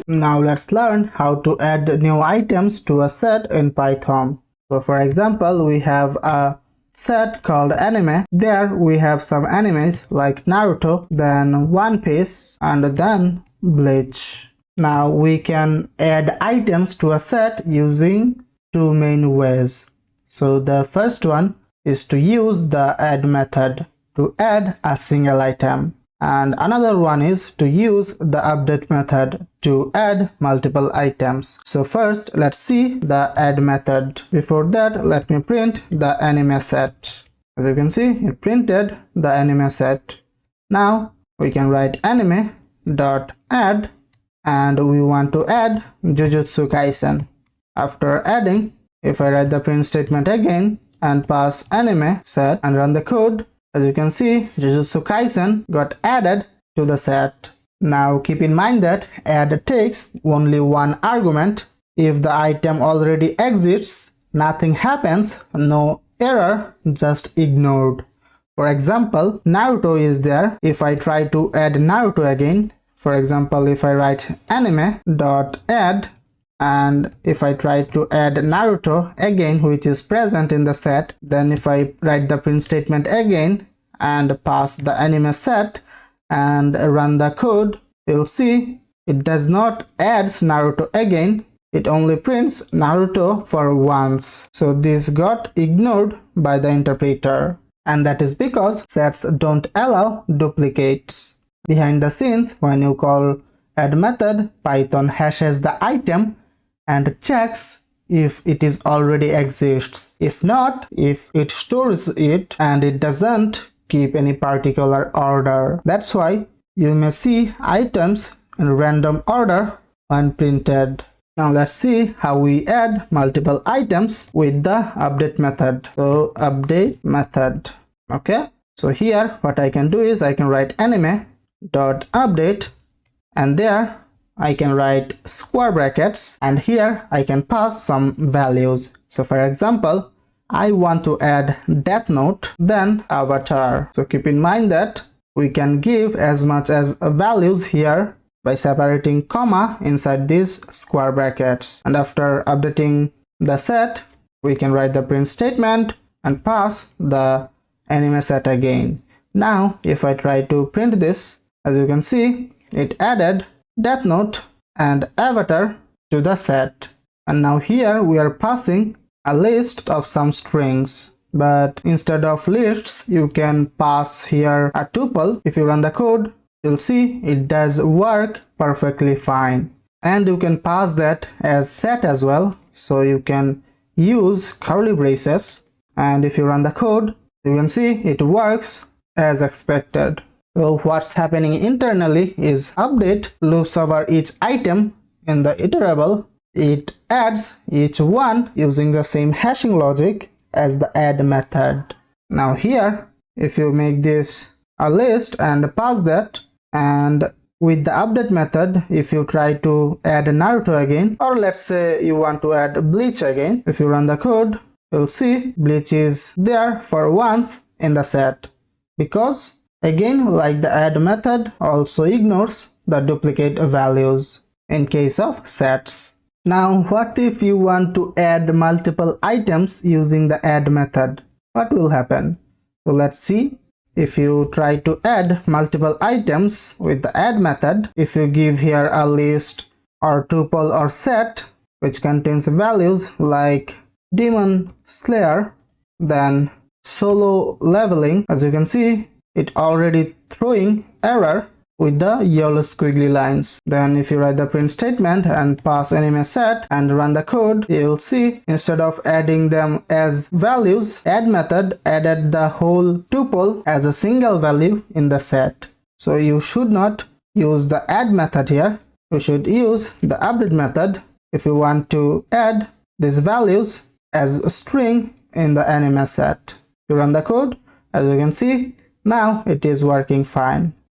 Now let's learn how to add new items to a set in Python. So for example, we have a set called anime. There we have some animes like Naruto, then One Piece, and then Bleach. Now we can add items to a set using two main ways. So the first one is to use the add method to add a single item, and another one is to use the update method to add multiple items. So first let's see the add method. Before that, let me print the anime set. As you can see, it printed the anime set. Now we can write anime dot add, and we want to add Jujutsu Kaisen. After adding, if I write the print statement again and pass anime set and run the code, as you can see, Jujutsu Kaisen got added to the set. Now keep in mind that add takes only one argument. If the item already exists, nothing happens, no error, just ignored. For example, Naruto is there. If I try to add Naruto again, for example, if I write anime.add, and if I try to add Naruto again, which is present in the set, then if I write the print statement again and pass the anime set and run the code, you'll see it does not add Naruto again. It only prints Naruto for once. So this got ignored by the interpreter, and that is because sets don't allow duplicates. Behind the scenes, when you call add method, Python hashes the item and checks if it is already exists. If not, if it stores it and it doesn't keep any particular order. That's why you may see items in random order when printed. Now let's see how we add multiple items with the update method. So update method. Okay, so here what I can do is I can write anime dot update, and there I can write square brackets, and here I can pass some values. So for example, I want to add Death Note, then avatar. So keep in mind that we can give as much as values here by separating comma inside these square brackets. And after updating the set, we can write the print statement and pass the anime set again. Now if I try to print this, as you can see, it added Death Note and avatar to the set. And now here we are passing a list of some strings, but instead of lists you can pass here a tuple. If you run the code, you'll see it does work perfectly fine. And you can pass that as set as well, so you can use curly braces, and if you run the code, you can see it works as expected. So what's happening internally is update loops over each item in the iterable. It adds each one using the same hashing logic as the add method. Now here, if you make this a list and pass that, and with the update method, if you try to add Naruto again, or let's say you want to add Bleach again, if you run the code, you'll see Bleach is there for once in the set, because again, like the add method also ignores the duplicate values in case of sets. Now what if you want to add multiple items using the add method? What will happen? So let's see. If you try to add multiple items with the add method, if you give here a list or tuple or set which contains values like Demon Slayer, then solo leveling, as you can see, it already throwing error with the yellow squiggly lines. Then if you write the print statement and pass anime set and run the code, you'll see instead of adding them as values, add method added the whole tuple as a single value in the set. So you should not use the add method here. You should use the update method if you want to add these values as a string in the anime set. You run the code, as you can see, now it is working fine.